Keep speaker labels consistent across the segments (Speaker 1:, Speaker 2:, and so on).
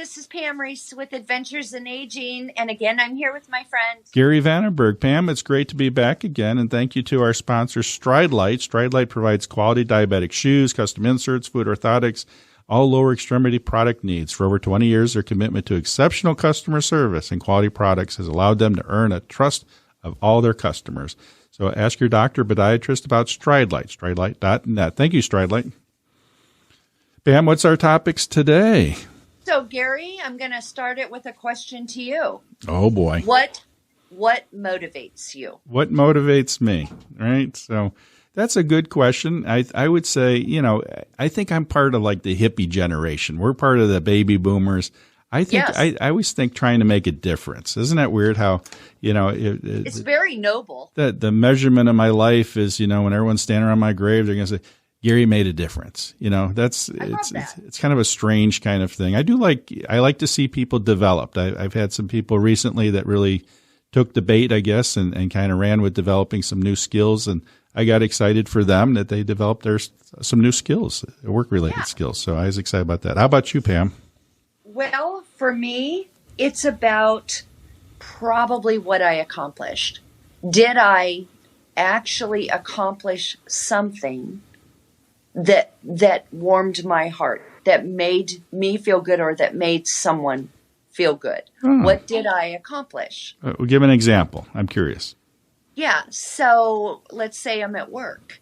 Speaker 1: this is Pam Reese with Adventures in Aging. And again, I'm here with my friend
Speaker 2: Gary Vandenberg. Pam, it's great to be back again. And thank you to our sponsor, Stridelight. Stridelight provides quality diabetic shoes, custom inserts, foot orthotics, all lower extremity product needs. For over 20 years, their commitment to exceptional customer service and quality products has allowed them to earn a trust of all their customers. So ask your doctor or podiatrist about Stridelight, stridelight.net. Thank you, Stridelight. Pam, what's our topics today?
Speaker 1: So, Gary, I'm going to start it with a question to you.
Speaker 2: Oh, boy.
Speaker 1: What motivates you?
Speaker 2: What motivates me, right? So that's a good question. I would say, I think I'm part of like the hippie generation. We're part of the baby boomers. I think
Speaker 1: Yes.
Speaker 2: I always think trying to make a difference. Isn't that weird how,
Speaker 1: It's very noble.
Speaker 2: the measurement of my life is, when everyone's standing around my grave, they're going to say, Gary made a difference. It's kind of a strange kind of thing. I like to see people developed. I've had some people recently that really took the bait, I guess, and kind of ran with developing some new skills. And I got excited for them that they developed some new skills, work-related skills. So I was excited about that. How about you, Pam?
Speaker 1: Well, for me, it's about probably what I accomplished. Did I actually accomplish something that warmed my heart, that made me feel good, or that made someone feel good?
Speaker 2: Oh.
Speaker 1: What did I accomplish?
Speaker 2: We'll give an example. I'm curious.
Speaker 1: Yeah. So let's say I'm at work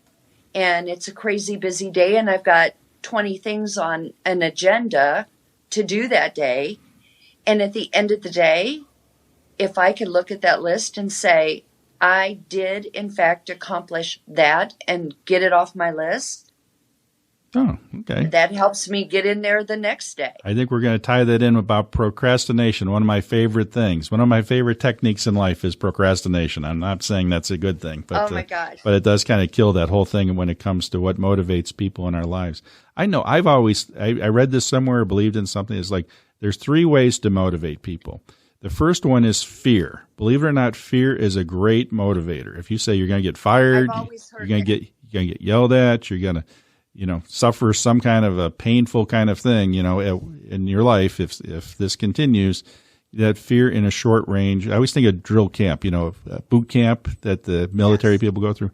Speaker 1: and it's a crazy busy day and I've got 20 things on an agenda to do that day. And at the end of the day, if I could look at that list and say, I did in fact accomplish that and get it off my list,
Speaker 2: Oh, okay.
Speaker 1: that helps me get in there the next day.
Speaker 2: I think we're going to tie that in about procrastination, one of my favorite things. One of my favorite techniques in life is procrastination. I'm not saying that's a good thing, but,
Speaker 1: Oh my gosh.
Speaker 2: but it does kind of kill that whole thing when it comes to what motivates people in our lives. I know I read this somewhere, believed in something. It's like there's 3 ways to motivate people. The first one is fear. Believe it or not, fear is a great motivator. If you say you're going to get fired,
Speaker 1: I've always heard
Speaker 2: you're going to get yelled at, you're going to suffer some kind of a painful kind of thing, in your life. If this continues, that fear in a short range. I always think of drill camp, boot camp that the military people go through.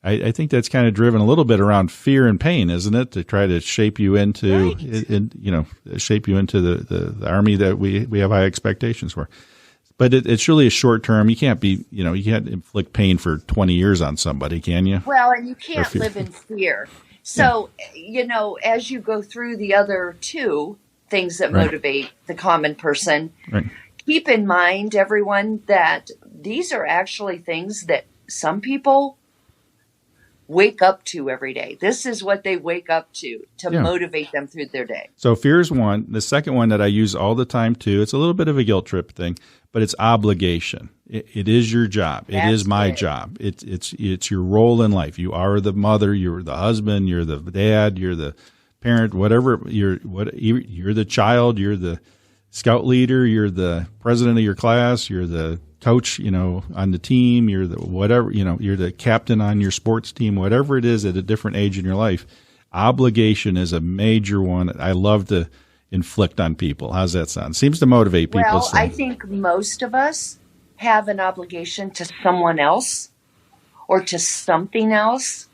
Speaker 2: I think that's kind of driven a little bit around fear and pain, isn't it? To try to shape you into, shape you into the army that we have high expectations for. But it's really a short term. You can't you can't inflict pain for 20 years on somebody, can you?
Speaker 1: Well, and you can't live in fear. So, as you go through the other 2 things that motivate the common person, keep in mind, everyone, that these are actually things that some people wake up to every day. This is what they wake up to motivate them through their day.
Speaker 2: So fear is one. The second one that I use all the time too, it's a little bit of a guilt trip thing, but it's obligation. It is your job. It is my job. It's your role in life. You are the mother, you're the husband, you're the dad, you're the parent, whatever. You're the child, you're the scout leader, you're the president of your class, you're the coach, on the team, you're the whatever, you're the captain on your sports team, whatever it is at a different age in your life. Obligation is a major one. I love to inflict on people. How's that sound? Seems to motivate people.
Speaker 1: Well, I think most of us have an obligation to someone else or to something else.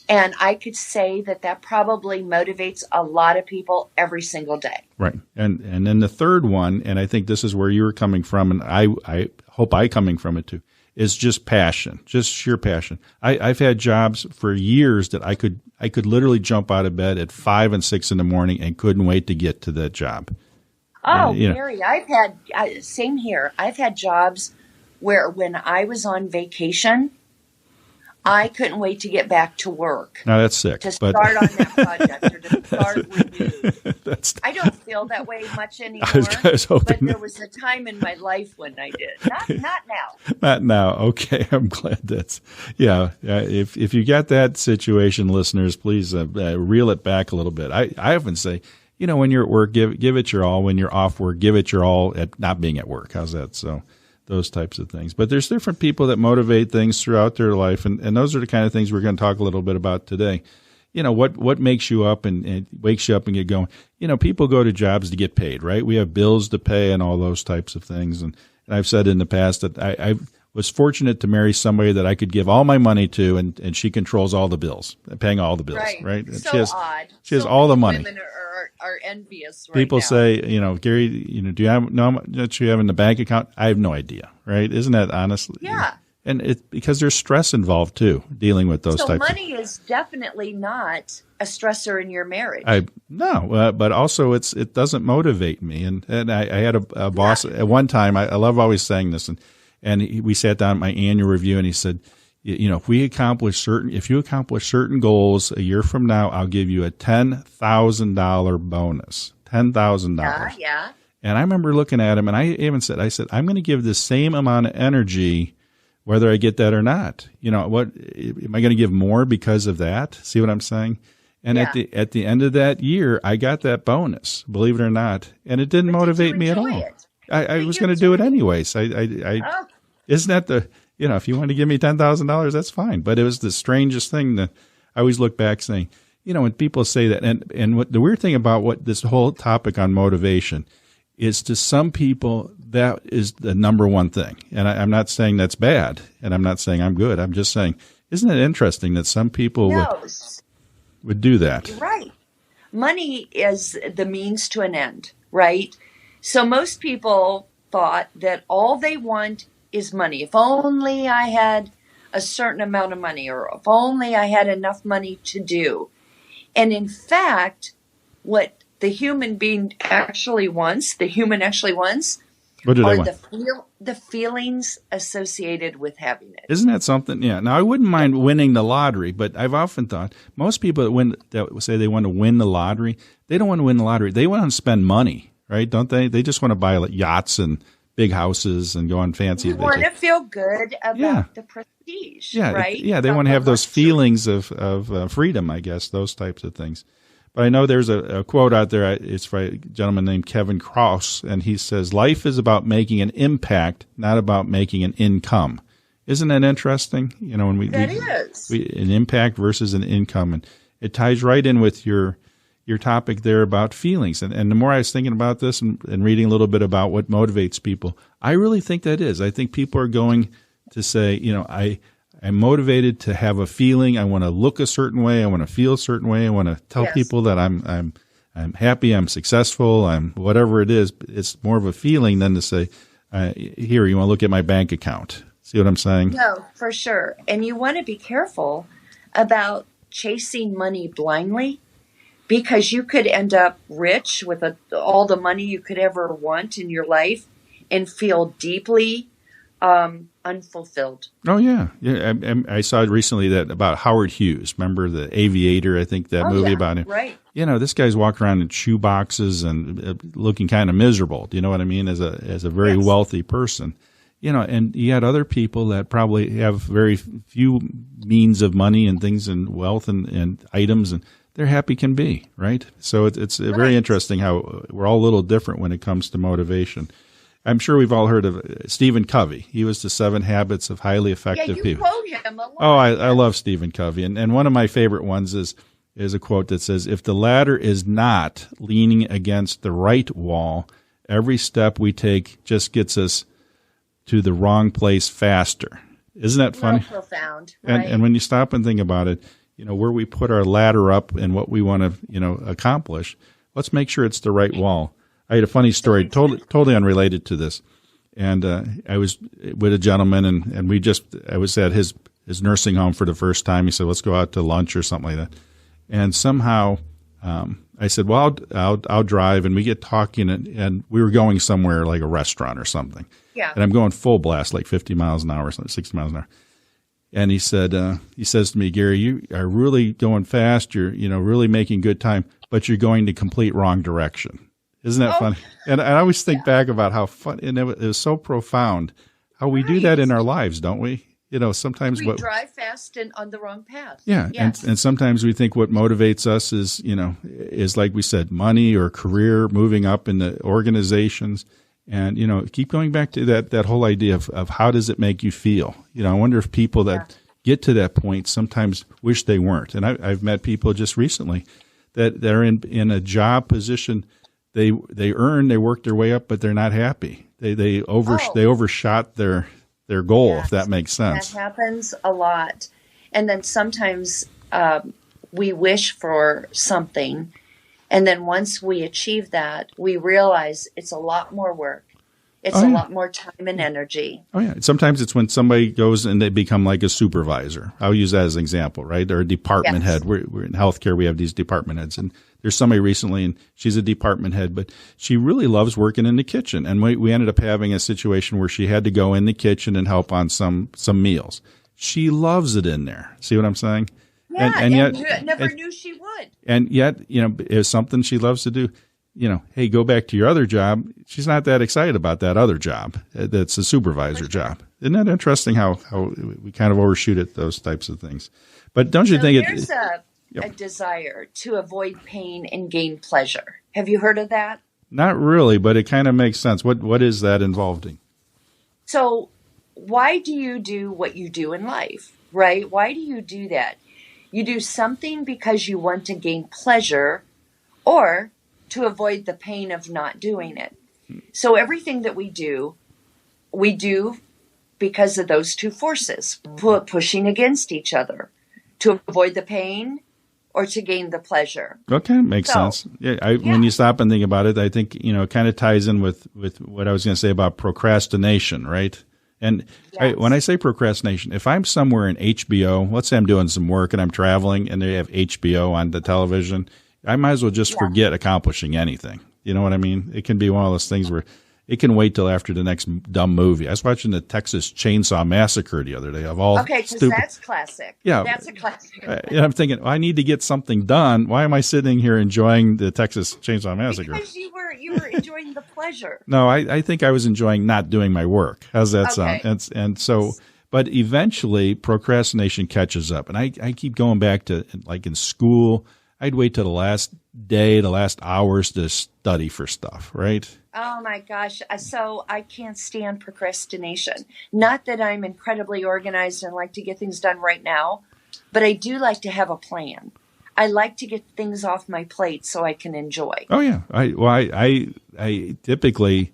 Speaker 1: And I could say that probably motivates a lot of people every single day.
Speaker 2: Right. And then the third one, and I think this is where you were coming from, and I hope I'm coming from it too, is just passion, just sheer passion. I've had jobs for years that I could literally jump out of bed at 5 and 6 in the morning and couldn't wait to get to that job.
Speaker 1: Oh, Gary, same here. I've had jobs where when I was on vacation, I couldn't wait to get back to work.
Speaker 2: Now that's sick.
Speaker 1: To start on that project or to start renewed. I don't feel that way much anymore.
Speaker 2: I was hoping
Speaker 1: but there was a time in my life when I did. Not now.
Speaker 2: Not now. Okay, I'm glad that's If you got that situation, listeners, please reel it back a little bit. I often say, when you're at work, give it your all. When you're off work, give it your all at not being at work. How's that? So those types of things. But there's different people that motivate things throughout their life, and those are the kind of things we're going to talk a little bit about today. what makes you up and wakes you up and get going. People go to jobs to get paid, right? We have bills to pay and all those types of things. And I've said in the past that I was fortunate to marry somebody that I could give all my money to, and she controls all the bills, paying all the bills, right?
Speaker 1: So odd.
Speaker 2: She has all the money.
Speaker 1: Women are envious right
Speaker 2: People
Speaker 1: now.
Speaker 2: say, Gary, do you know how much you have in the bank account? I have no idea, right? Isn't that honestly?
Speaker 1: Yeah.
Speaker 2: And because there's stress involved too, dealing with those types. So
Speaker 1: money is definitely not a stressor in your marriage.
Speaker 2: But also it doesn't motivate me. And I had a boss at one time. I love always saying this, and we sat down at my annual review, and he said, if you accomplish certain goals a year from now, I'll give you a $10,000 bonus. $10,000.
Speaker 1: Yeah.
Speaker 2: And I remember looking at him, and I said, I'm going to give the same amount of energy whether I get that or not. What am I going to give more because of that? See what I'm saying? And at the end of that year, I got that bonus, believe it or not, and it didn't motivate me at all. I was going to do it anyways. Isn't that if you want to give me $10,000, that's fine. But it was the strangest thing that I always look back saying, when people say that, and what the weird thing about what this whole topic on motivation is, to some people, that is the number one thing. And I'm not saying that's bad, and I'm not saying I'm good. I'm just saying, isn't it interesting that some people would do that?
Speaker 1: Right. Money is the means to an end, right? So most people thought that all they want is money. If only I had a certain amount of money, or if only I had enough money to do. And in fact, what the human actually wants,
Speaker 2: what do they want?
Speaker 1: The feelings associated with having it.
Speaker 2: Isn't that something? Yeah. Now, I wouldn't mind winning the lottery, but I've often thought most people that say they want to win the lottery, they don't want to win the lottery. They want to spend money, right? Don't they? They just want to buy yachts and big houses and go on fancy vacations.
Speaker 1: You want to feel good about the prestige, right?
Speaker 2: Yeah, they want to have those feelings of freedom, I guess, those types of things. But I know there's a quote out there. It's by a gentleman named Kevin Krauss, and he says, life is about making an impact, not about making an income. Isn't that interesting? When
Speaker 1: is.
Speaker 2: An impact versus an income. And it ties right in with your topic there about feelings. And the more I was thinking about this and reading a little bit about what motivates people, I really think that is. I think people are going to say, I'm motivated to have a feeling. I want to look a certain way. I want to feel a certain way. I want to tell people that I'm happy. I'm successful. I'm whatever it is. It's more of a feeling than to say, here, you want to look at my bank account. See what I'm saying?
Speaker 1: No, for sure. And you want to be careful about chasing money blindly, because you could end up rich with all the money you could ever want in your life and feel deeply unfulfilled.
Speaker 2: Oh, yeah. I saw recently that about Howard Hughes. Remember The Aviator? I think that movie about him.
Speaker 1: Right.
Speaker 2: This guy's walking around in shoe boxes and looking kind of miserable. Do you know what I mean? As a very wealthy person. And you had other people that probably have very few means of money and things and wealth and items, and they're happy can be, right? So it's very interesting how we're all a little different when it comes to motivation. I'm sure we've all heard of Stephen Covey. He was the 7 Habits of Highly Effective People.
Speaker 1: Yeah, you quote him a lot.
Speaker 2: Oh, I love Stephen Covey. And one of my favorite ones is a quote that says, if the ladder is not leaning against the right wall, every step we take just gets us to the wrong place faster. Isn't that funny?
Speaker 1: Real profound. Right?
Speaker 2: And when you stop and think about it, where we put our ladder up and what we want to, accomplish, let's make sure it's the right wall. I had a funny story, totally unrelated to this. And I was with a gentleman, and I was at his nursing home for the first time. He said, let's go out to lunch or something like that. And somehow I said, well, I'll drive. And we get talking, and we were going somewhere like a restaurant or something.
Speaker 1: Yeah.
Speaker 2: And I'm going full blast, like 50 miles an hour or something, 60 miles an hour. And he says to me, Gary, you are really going fast. You're, really making good time, but you're going the complete wrong direction. Isn't that funny? And I always think back about how fun, and it was so profound how we do that in our lives, don't we? Sometimes
Speaker 1: we drive fast and on the wrong path.
Speaker 2: Yeah. Yes. And sometimes we think what motivates us is like we said, money or career, moving up in the organizations. And, keep going back to that whole idea of how does it make you feel? I wonder if people that get to that point sometimes wish they weren't. And I've met people just recently that they're in a job position. They work their way up, but they're not happy. They overshot their goal, yes, if that makes sense.
Speaker 1: That happens a lot. And then sometimes we wish for something, and then once we achieve that, we realize it's a lot more work. It's a lot more time and energy.
Speaker 2: Oh, yeah. Sometimes it's when somebody goes and they become like a supervisor. I'll use that as an example, right? Or a department head. We're in healthcare, we have these department heads. And there's somebody recently, and she's a department head, but she really loves working in the kitchen. And we ended up having a situation where she had to go in the kitchen and help on some meals. She loves it in there. See what I'm saying?
Speaker 1: Yeah, and yet, never knew she would.
Speaker 2: And yet, it's something she loves to do. Hey, go back to your other job. She's not that excited about that other job. That's a supervisor job. Isn't that interesting how we kind of overshoot at those types of things? But don't you think
Speaker 1: there's a desire to avoid pain and gain pleasure. Have you heard of that?
Speaker 2: Not really, but it kind of makes sense. What is that involving?
Speaker 1: So why do you do what you do in life, right? Why do you do that? You do something because you want to gain pleasure or to avoid the pain of not doing it. So everything that we do because of those two forces, pushing against each other, to avoid the pain or to gain the pleasure.
Speaker 2: Okay, makes sense. Yeah, when you stop and think about it, I think, it kind of ties in with what I was going to say about procrastination, right? And when I say procrastination, if I'm somewhere in HBO, let's say I'm doing some work and I'm traveling and they have HBO on the television, I might as well just forget accomplishing anything. You know what I mean? It can be one of those things where it can wait till after the next dumb movie. I was watching the Texas Chainsaw Massacre the other day.
Speaker 1: Because that's classic.
Speaker 2: Yeah.
Speaker 1: That's a classic.
Speaker 2: I'm thinking, I need to get something done. Why am I sitting here enjoying the Texas Chainsaw Massacre?
Speaker 1: Because you were enjoying the pleasure.
Speaker 2: No, I think I was enjoying not doing my work. How's that sound? And so, but eventually procrastination catches up. And I keep going back to, like in school, I'd wait till the last day, the last hours to study for stuff, right?
Speaker 1: Oh my gosh. So I can't stand procrastination. Not that I'm incredibly organized and like to get things done right now, but I do like to have a plan. I like to get things off my plate so I can enjoy.
Speaker 2: Oh yeah. I typically,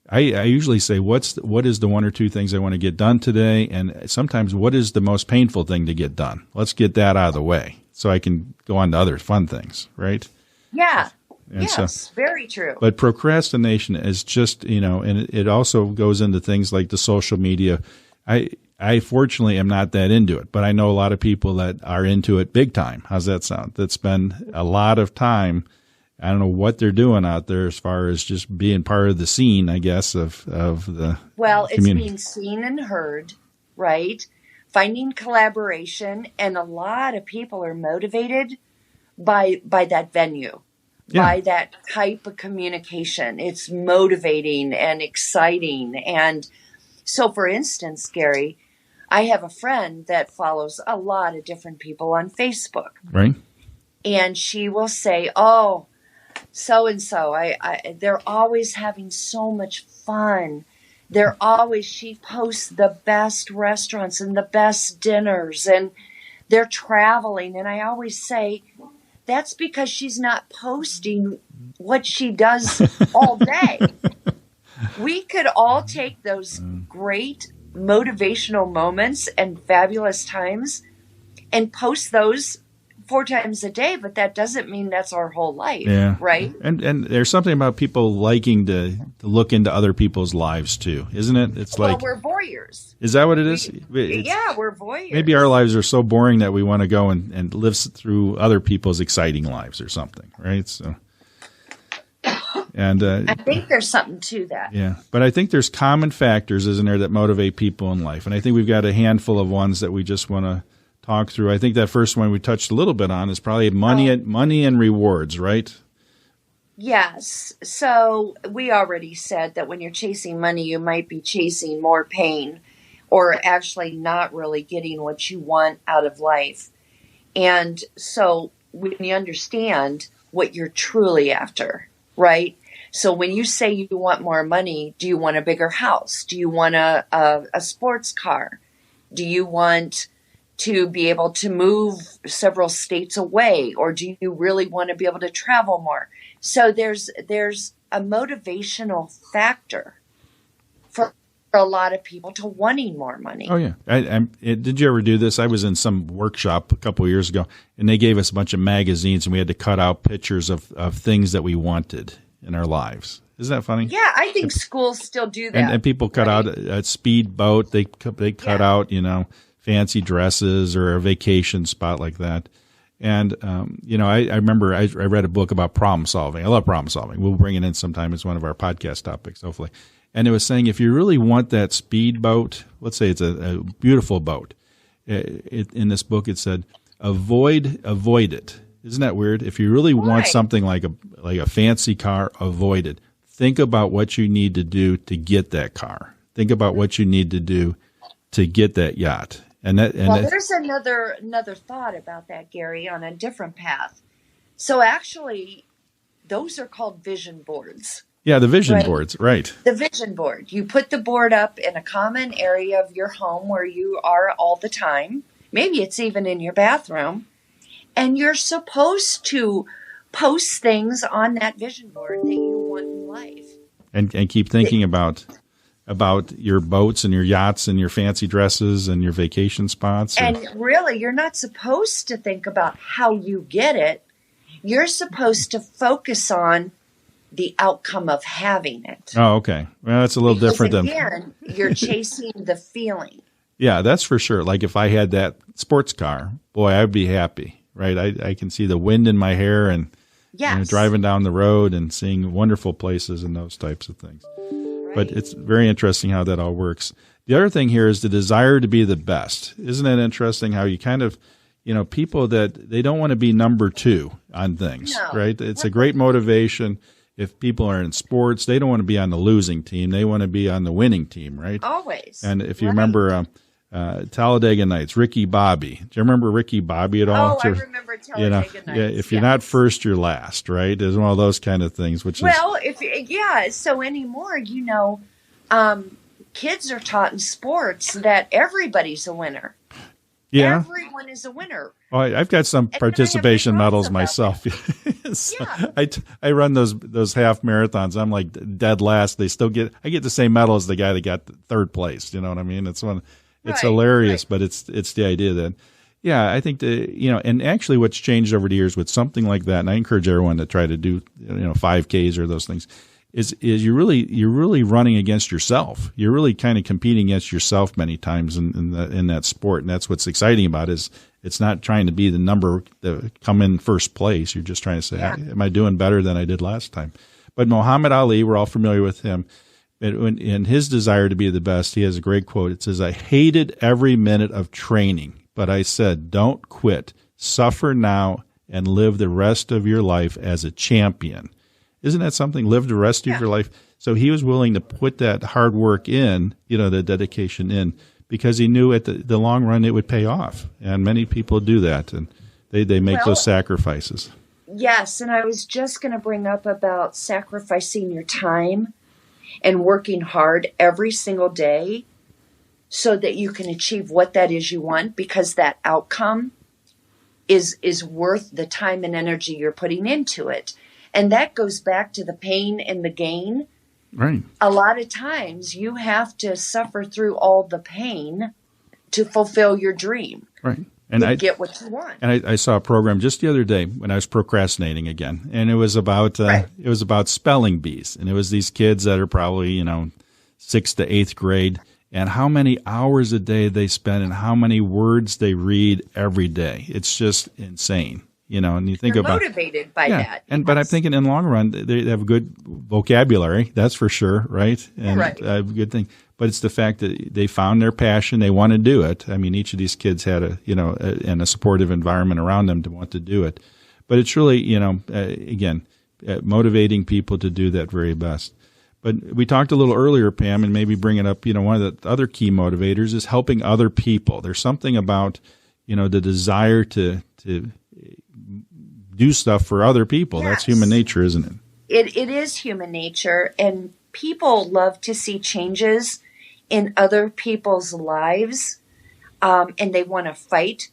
Speaker 2: I usually say, what is the one or two things I want to get done today? And sometimes what is the most painful thing to get done? Let's get that out of the way so I can go on to other fun things, right?
Speaker 1: Yeah.
Speaker 2: And
Speaker 1: yes, very true.
Speaker 2: But procrastination is just, and it also goes into things like the social media. I fortunately am not that into it, but I know a lot of people that are into it big time. How's that sound? That spend a lot of time. I don't know what they're doing out there as far as just being part of the scene, I guess, of the community.
Speaker 1: It's being seen and heard, right? Finding collaboration, and a lot of people are motivated by that venue. By that type of communication. It's motivating and exciting. And so, for instance, Gary, I have a friend that follows a lot of different people on Facebook.
Speaker 2: Right.
Speaker 1: And she will say, oh, so-and-so, they're always having so much fun. She posts the best restaurants and the best dinners, and they're traveling. And I always say, that's because she's not posting what she does all day. We could all take those great motivational moments and fabulous times and post those 4 times a day, but that doesn't mean that's our whole life, right?
Speaker 2: And there's something about people liking to look into other people's lives too, isn't it? It's
Speaker 1: we're voyeurs.
Speaker 2: Is that what it is?
Speaker 1: We're voyeurs.
Speaker 2: Maybe our lives are so boring that we want to go and live through other people's exciting lives or something, right? So, and
Speaker 1: I think there's something to that.
Speaker 2: Yeah, but I think there's common factors, isn't there, that motivate people in life, and I think we've got a handful of ones that we just want to talk through. I think that first one we touched a little bit on is probably money and rewards, right?
Speaker 1: Yes. So we already said that when you're chasing money, you might be chasing more pain or actually not really getting what you want out of life. And so when you understand what you're truly after, right? So when you say you want more money, do you want a bigger house? Do you want a sports car? Do you want to be able to move several states away, or do you really want to be able to travel more? So there's a motivational factor for a lot of people to wanting more money.
Speaker 2: Oh, yeah. Did you ever do this? I was in some workshop a couple of years ago, and they gave us a bunch of magazines, and we had to cut out pictures of things that we wanted in our lives. Isn't that funny?
Speaker 1: Yeah, I think schools still do that.
Speaker 2: And people cut out a speedboat. They cut out, fancy dresses or a vacation spot like that. And, I remember I read a book about problem solving. I love problem solving. We'll bring it in sometime. It's one of our podcast topics, hopefully. And it was saying if you really want that speedboat, let's say it's a beautiful boat. In this book, it said, avoid it. Isn't that weird? If you really want something like a fancy car, avoid it. Think about what you need to do to get that car. Think about what you need to do to get that yacht.
Speaker 1: There's another thought about that, Gary, on a different path. So actually, those are called vision boards.
Speaker 2: Yeah, the vision boards, right.
Speaker 1: The vision board. You put the board up in a common area of your home where you are all the time. Maybe it's even in your bathroom. And you're supposed to post things on that vision board that you want in life.
Speaker 2: And keep thinking about your boats and your yachts and your fancy dresses and your vacation spots.
Speaker 1: And really, you're not supposed to think about how you get it. You're supposed to focus on the outcome of having it.
Speaker 2: Oh, okay. Well, that's a little different
Speaker 1: again, you're chasing the feeling.
Speaker 2: Yeah, that's for sure. Like if I had that sports car, boy, I'd be happy, right? I can see the wind in my hair and driving down the road and seeing wonderful places and those types of things. Right. But it's very interesting how that all works. The other thing here is the desire to be the best. Isn't it interesting how you kind of, people that they don't want to be number two on things, right? It's a great motivation. If people are in sports, they don't want to be on the losing team. They want to be on the winning team, right?
Speaker 1: Always.
Speaker 2: And if you remember Talladega Nights, Ricky Bobby. Do you remember Ricky Bobby at all?
Speaker 1: Oh, I remember Talladega Nights.
Speaker 2: Yeah, if you're not first, you're last, right? It's one of those kind of things.
Speaker 1: So anymore, kids are taught in sports that everybody's a winner.
Speaker 2: Yeah.
Speaker 1: Everyone is a winner.
Speaker 2: Oh, I've got some participation medals myself. So I run those half marathons. I'm like dead last. I get the same medal as the guy that got third place. You know what I mean? It's hilarious, but it's the idea that, I think and actually what's changed over the years with something like that, and I encourage everyone to try to do, 5Ks or those things, is you're really running against yourself. You're really kind of competing against yourself many times in that sport, and that's what's exciting about it. Is it's not trying to be the number that come in first place. You're just trying to say, am I doing better than I did last time? But Muhammad Ali, we're all familiar with him, and his desire to be the best. He has a great quote. It says, "I hated every minute of training, but I said, don't quit. Suffer now and live the rest of your life as a champion." Isn't that something? Live the rest of your life. So he was willing to put that hard work in, the dedication in, because he knew at the long run it would pay off. And many people do that, and they make those sacrifices.
Speaker 1: Yes, and I was just going to bring up about sacrificing your time and working hard every single day so that you can achieve what that is you want, because that outcome is worth the time and energy you're putting into it. And that goes back to the pain and the gain.
Speaker 2: Right.
Speaker 1: A lot of times you have to suffer through all the pain to fulfill your dream.
Speaker 2: Right. And
Speaker 1: to get what you want.
Speaker 2: And I saw a program just the other day when I was procrastinating again, and it was about spelling bees, and it was these kids that are probably 6th to 8th grade, and how many hours a day they spend and how many words they read every day. It's just insane. And you think
Speaker 1: They're
Speaker 2: about
Speaker 1: motivated by that.
Speaker 2: But I'm thinking in the long run, they have good vocabulary. That's for sure, right? And a good thing. But it's the fact that they found their passion. They want to do it. I mean, each of these kids had a supportive environment around them to want to do it. But it's really, motivating people to do that very best. But we talked a little earlier, Pam, and maybe bringing up, one of the other key motivators is helping other people. There's something about, the desire to do stuff for other people. Yes. That's human nature, isn't it?
Speaker 1: It is human nature, and people love to see changes in other people's lives. and they want to fight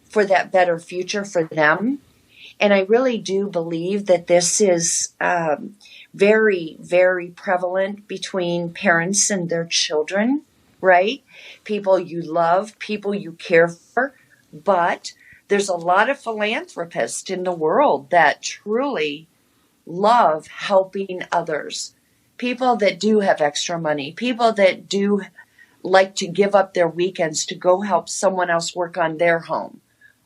Speaker 1: for that better future for them. And I really do believe that this is very, very prevalent between parents and their children, right? People you love, people you care for. But there's a lot of philanthropists in the world that truly love helping others. People that do have extra money, people that do like to give up their weekends to go help someone else work on their home.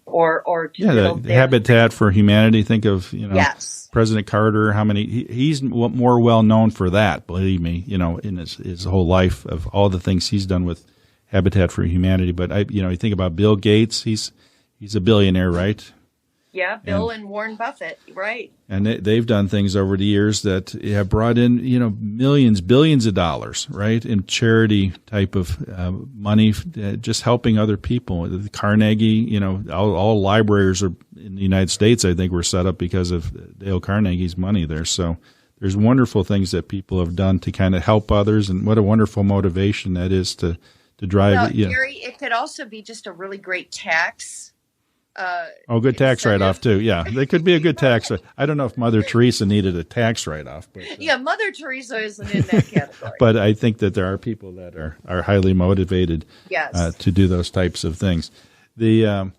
Speaker 1: Or
Speaker 2: the Habitat for Humanity. Think of
Speaker 1: yes.
Speaker 2: President Carter. How many he's more well known for that. Believe me, in his whole life of all the things he's done with Habitat for Humanity. But you think about Bill Gates. He's a billionaire, right?
Speaker 1: Yeah, Bill and Warren Buffett, right? And
Speaker 2: they've done things over the years that have brought in millions, billions of dollars, right, in charity type of money, just helping other people. The Carnegie, all libraries are in the United States, I think, were set up because of Dale Carnegie's money there. So there's wonderful things that people have done to kind of help others, and what a wonderful motivation that is to drive.
Speaker 1: Well, Gary, it could also be just a really great tax.
Speaker 2: Good tax write-off too. Yeah, they could be a good tax. I don't know if Mother Teresa needed a tax write-off, but
Speaker 1: yeah, Mother Teresa isn't in that category.
Speaker 2: But I think that there are people that are highly motivated,
Speaker 1: yes,
Speaker 2: to do those types of things. It's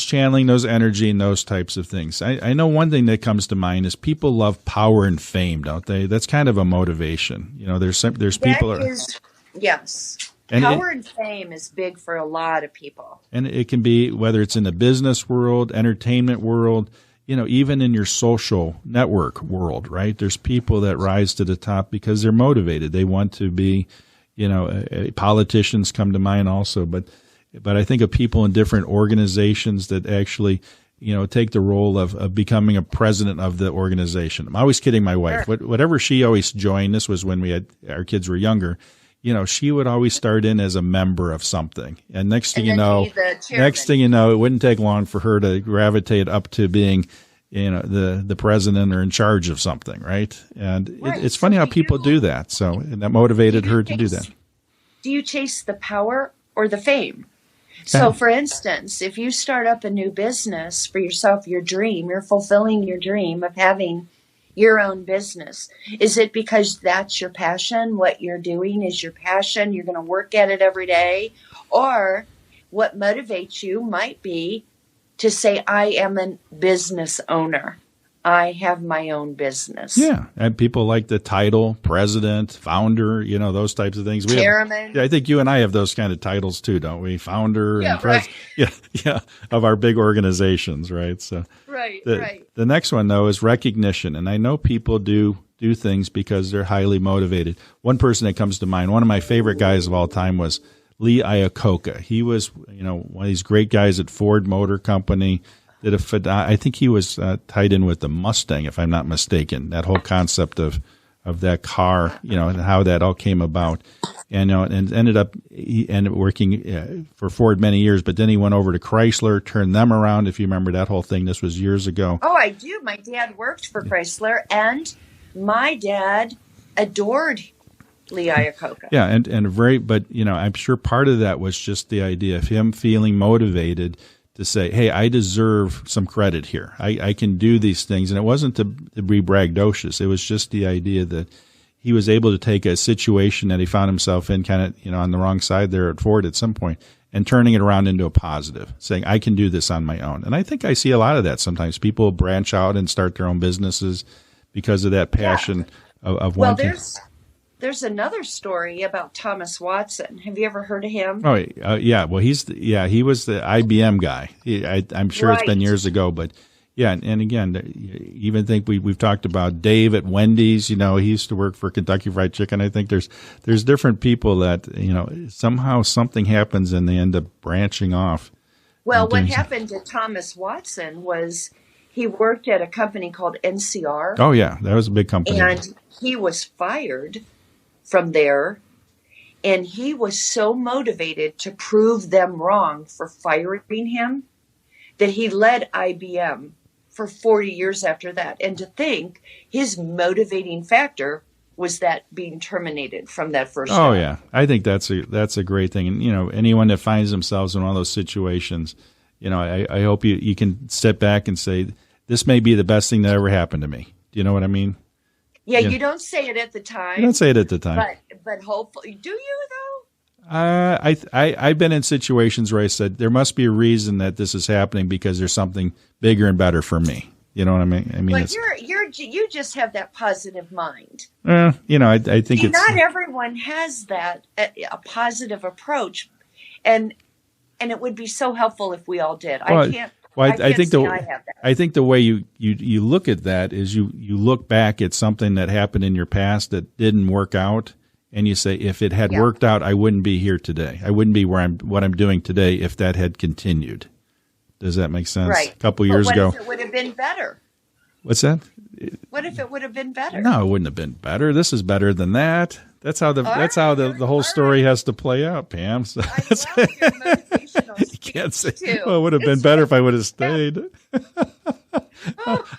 Speaker 2: channeling those energy and those types of things. I know one thing that comes to mind is people love power and fame, don't they? That's kind of a motivation. There's people.
Speaker 1: Yes.
Speaker 2: And
Speaker 1: power and fame is big for a lot of people.
Speaker 2: And it can be, whether it's in the business world, entertainment world, even in your social network world, right? There's people that rise to the top because they're motivated. They want to be, politicians come to mind also. But I think of people in different organizations that actually, take the role of becoming a president of the organization. I'm always kidding my wife.
Speaker 1: Sure.
Speaker 2: Whatever she always joined, this was when our kids were younger, she would always start in as a member of something. And next thing you know, it wouldn't take long for her to gravitate up to being, the president or in charge of something, right? And
Speaker 1: right.
Speaker 2: It's funny how people do that. So, and that motivated her to do that.
Speaker 1: Do you chase the power or the fame? So, for instance, if you start up a new business for yourself, your dream, you're fulfilling your dream of having your own business. Is it because that's your passion? What you're doing is your passion. You're going to work at it every day. Or what motivates you might be to say, I am a business owner. I have my own business.
Speaker 2: Yeah. And people like the title, president, founder, those types of things.
Speaker 1: Chairman.
Speaker 2: I think you and I have those kind of titles too, don't we? Founder and
Speaker 1: president.
Speaker 2: Right. Yeah, of our big organizations, right? So
Speaker 1: right.
Speaker 2: The next one, though, is recognition. And I know people do things because they're highly motivated. One person that comes to mind, one of my favorite guys of all time, was Lee Iacocca. He was, one of these great guys at Ford Motor Company. I think he was tied in with the Mustang, if I'm not mistaken. That whole concept of that car, and how that all came about, and ended up working for Ford many years. But then he went over to Chrysler, turned them around. If you remember that whole thing, this was years ago.
Speaker 1: Oh, I do. My dad worked for Chrysler, and my dad adored Lee Iacocca.
Speaker 2: Yeah, but I'm sure part of that was just the idea of him feeling motivated to say, hey, I deserve some credit here. I can do these things. And it wasn't to be braggadocious. It was just the idea that he was able to take a situation that he found himself in kind of, on the wrong side there at Ford at some point and turning it around into a positive, saying, I can do this on my own. And I think I see a lot of that sometimes. People branch out and start their own businesses because of that passion of wanting.
Speaker 1: Well, there's another story about Thomas Watson. Have you ever heard of him?
Speaker 2: Oh, yeah. Well, he was the IBM guy. I'm sure It's been years ago, but yeah. And again, even think we've talked about Dave at Wendy's. He used to work for Kentucky Fried Chicken. I think there's different people that somehow something happens and they end up branching off.
Speaker 1: Well, what happened to Thomas Watson was he worked at a company called NCR.
Speaker 2: Oh yeah, that was a big company.
Speaker 1: And he was fired from there, and he was so motivated to prove them wrong for firing him that he led IBM for 40 years after that. And to think his motivating factor was that being terminated from that first
Speaker 2: Oh,
Speaker 1: job.
Speaker 2: yeah. I think that's a great thing. And, anyone that finds themselves in one of those situations, I hope you can step back and say, this may be the best thing that ever happened to me. Do you know what I mean?
Speaker 1: Yeah, you don't say it at the time.
Speaker 2: You don't say it at the time.
Speaker 1: But hopefully, do you though?
Speaker 2: I've been in situations where I said, there must be a reason that this is happening because there's something bigger and better for me. You know what I mean?
Speaker 1: But you just have that positive mind.
Speaker 2: I think
Speaker 1: not everyone has that a positive approach, and it would be so helpful if we all did.
Speaker 2: Well,
Speaker 1: I think
Speaker 2: the way you look at that is you look back at something that happened in your past that didn't work out, and you say, if it had worked out, I wouldn't be here today. I wouldn't be what I'm doing today if that had continued. Does that make sense?
Speaker 1: Right.
Speaker 2: A couple years ago.
Speaker 1: What if it would have been better?
Speaker 2: What's that?
Speaker 1: What if it would have been better?
Speaker 2: No, it wouldn't have been better. This is better than that. That's how the whole story has to play out, Pam. So
Speaker 1: I love your motivational
Speaker 2: you can't say,
Speaker 1: too.
Speaker 2: well, it would have been better if I would have stayed.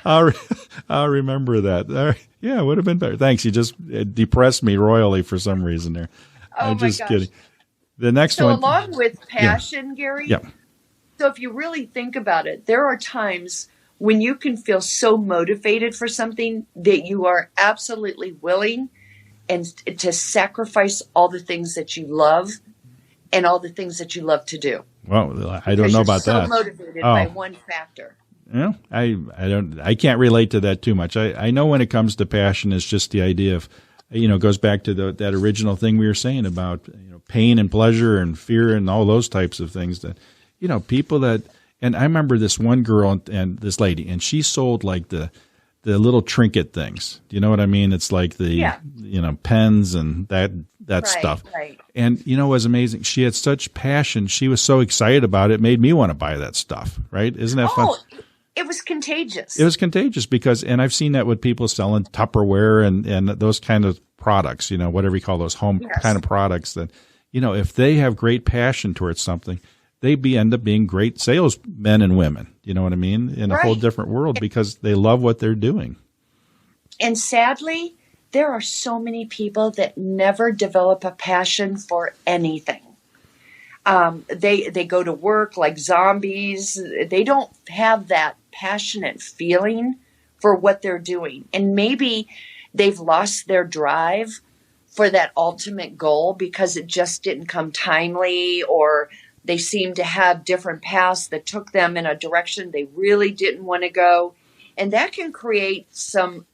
Speaker 2: I'll remember that. All right. Yeah, it would have been better. Thanks. You just depressed me royally for some reason there. I'm just kidding. The next one.
Speaker 1: So along with passion, Gary.
Speaker 2: Yeah.
Speaker 1: So if you really think about it, there are times when you can feel so motivated for something that you are absolutely willing and to sacrifice all the things that you love and all the things that you love to do.
Speaker 2: Well, I don't know about that.
Speaker 1: So motivated by one factor.
Speaker 2: Yeah, I can't relate to that too much. I know when it comes to passion, it's just the idea of, it goes back to that original thing we were saying about, pain and pleasure and fear and all those types of things that, people that, and I remember this one girl and this lady, and she sold like the little trinket things. Do you know what I mean? It's like the, pens and that stuff.
Speaker 1: Right.
Speaker 2: And, it was amazing. She had such passion. She was so excited about it. It made me want to buy that stuff. Right. Isn't that fun?
Speaker 1: It was contagious.
Speaker 2: It was contagious and I've seen that with people selling Tupperware and those kind of products, whatever you call those home kind of products that, if they have great passion towards something, they end up being great salesmen and women. You know what I mean? In a whole different world because they love what they're doing.
Speaker 1: And sadly, there are so many people that never develop a passion for anything. They go to work like zombies. They don't have that passionate feeling for what they're doing. And maybe they've lost their drive for that ultimate goal because it just didn't come timely, or they seem to have different paths that took them in a direction they really didn't want to go. And that can create some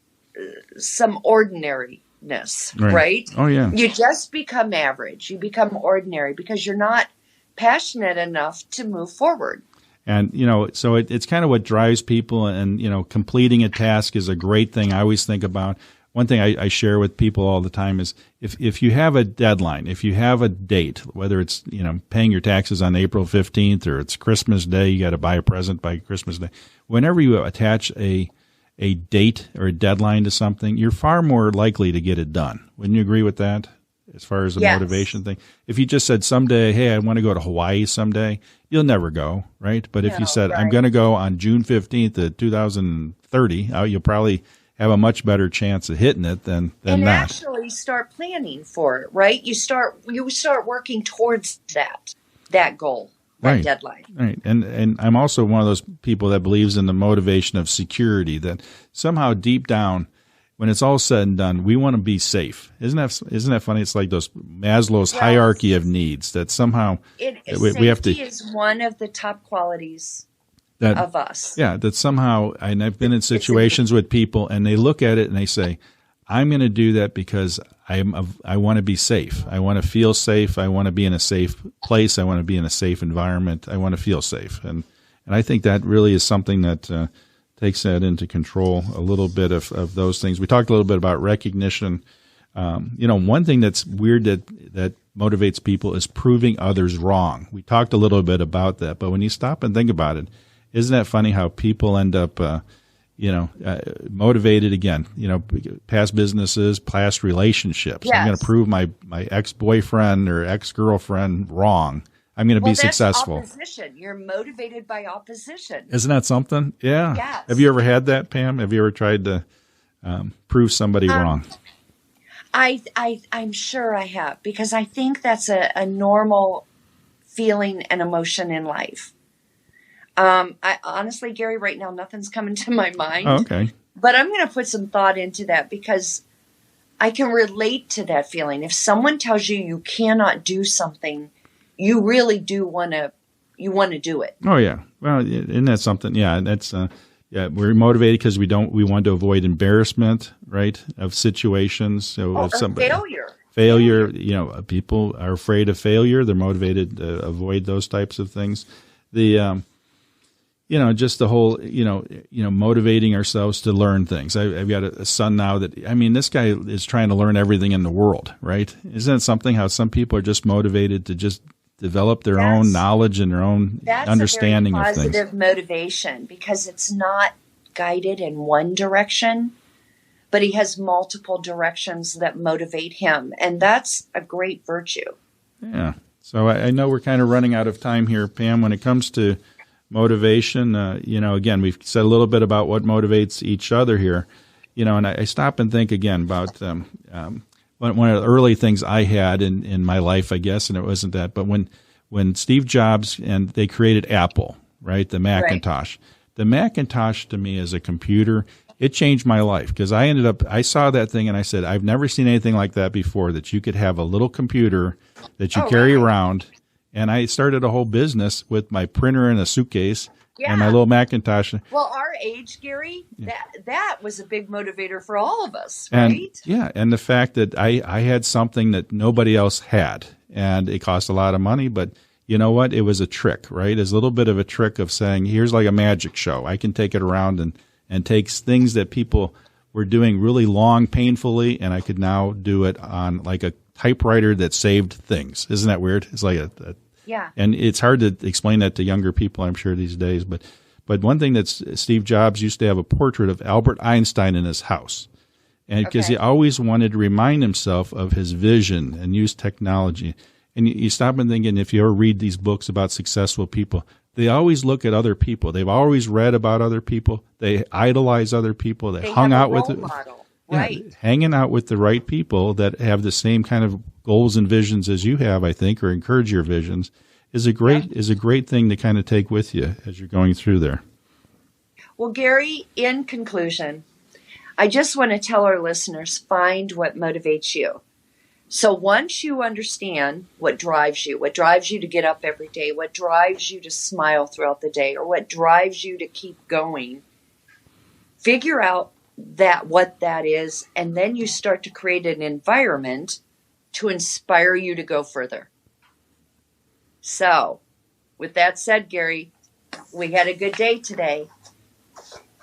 Speaker 1: ordinariness, right?
Speaker 2: Oh, yeah.
Speaker 1: You just become average. You become ordinary because you're not passionate enough to move forward.
Speaker 2: And, so it's kind of what drives people, and, completing a task is a great thing. I always think about one thing I share with people all the time is if you have a deadline, if you have a date, whether it's, paying your taxes on April 15th or it's Christmas Day, you got to buy a present by Christmas Day. Whenever you attach a date or a deadline to something, you're far more likely to get it done. Wouldn't you agree with that? As far as the motivation thing, if you just said someday, hey, I want to go to Hawaii someday, you'll never go, right? But if you said, I'm going to go on June 15th of 2030, you'll probably have a much better chance of hitting it than
Speaker 1: and
Speaker 2: not.
Speaker 1: Actually start planning for it, right? You start working towards that goal, that deadline.
Speaker 2: Right. And I'm also one of those people that believes in the motivation of security, that somehow deep down, when it's all said and done, we want to be safe. Isn't that funny? It's like those Maslow's hierarchy of needs that somehow we have to.
Speaker 1: Safety is one of the top qualities of us.
Speaker 2: Yeah, that somehow, and I've been in situations with people, and they look at it and they say, "I'm going to do that because I want to be safe. I want to feel safe. I want to be in a safe place. I want to be in a safe environment. I want to feel safe." And I think that really is something that takes that into control a little bit of those things. We talked a little bit about recognition. One thing that's weird that motivates people is proving others wrong. We talked a little bit about that, but when you stop and think about it, isn't that funny how people end up, motivated again, past businesses, past relationships. Yes. I'm going to prove my ex-boyfriend or ex-girlfriend wrong. I'm going to be successful.
Speaker 1: Opposition. You're motivated by opposition.
Speaker 2: Isn't that something? Yeah.
Speaker 1: Yes.
Speaker 2: Have you ever had that, Pam? Have you ever tried to prove somebody wrong?
Speaker 1: I'm sure I have, because I think that's a normal feeling and emotion in life. I honestly, Gary, right now, nothing's coming to my mind.
Speaker 2: Oh, okay.
Speaker 1: But I'm going to put some thought into that, because I can relate to that feeling. If someone tells you you cannot do something, you really do want to do it.
Speaker 2: Oh yeah. Well, isn't that something? Yeah, that's we're motivated because we want to avoid embarrassment, right, of situations. So if somebody failure, people are afraid of failure. They're motivated to avoid those types of things. The just the whole, motivating ourselves to learn things. I've got a son now this guy is trying to learn everything in the world, right? Isn't it something how some people are just motivated to just develop their own knowledge and their own understanding of things?
Speaker 1: That's a very positive motivation, because it's not guided in one direction, but he has multiple directions that motivate him. And that's a great virtue.
Speaker 2: Yeah. So I know we're kind of running out of time here, Pam, when it comes to motivation. Again, we've said a little bit about what motivates each other here, and I stop and think again about one of the early things I had in my life, I guess, and it wasn't that, but when Steve Jobs and they created Apple, right, the Macintosh. Right. The Macintosh to me as a computer, it changed my life, because I saw that thing and I said, I've never seen anything like that before, that you could have a little computer that you carry around. And I started a whole business with my printer in a suitcase and my little Macintosh.
Speaker 1: Well, our age, Gary, that was a big motivator for all of us, right?
Speaker 2: And the fact that I had something that nobody else had, and it cost a lot of money, but you know what? It was a trick, right? It's a little bit of a trick of saying, here's like a magic show. I can take it around and take things that people were doing really long, painfully, and I could now do it on like a typewriter that saved things. Isn't that weird? It's like and it's hard to explain that to younger people, I'm sure, these days. But one thing that Steve Jobs used to have a portrait of Albert Einstein in his house, and because he always wanted to remind himself of his vision and use technology. And you stop and think, and if you ever read these books about successful people, they always look at other people. They've always read about other people. They idolize other people. They hung out with
Speaker 1: model. Right.
Speaker 2: Hanging out with the right people that have the same kind of goals and visions as you have, I think, or encourage your visions, is a great thing to kind of take with you as you're going through there.
Speaker 1: Well, Gary, in conclusion, I just want to tell our listeners, find what motivates you. So once you understand what drives you to get up every day, what drives you to smile throughout the day, or what drives you to keep going, figure out what that is, and then you start to create an environment to inspire you to go further. So, with that said, Gary, we had a good day today.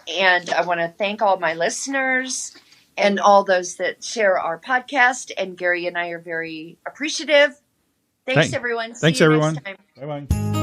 Speaker 1: And I want to thank all my listeners and all those that share our podcast. And Gary and I are very appreciative. Thanks, everyone.
Speaker 2: Thanks, everyone. Bye-bye.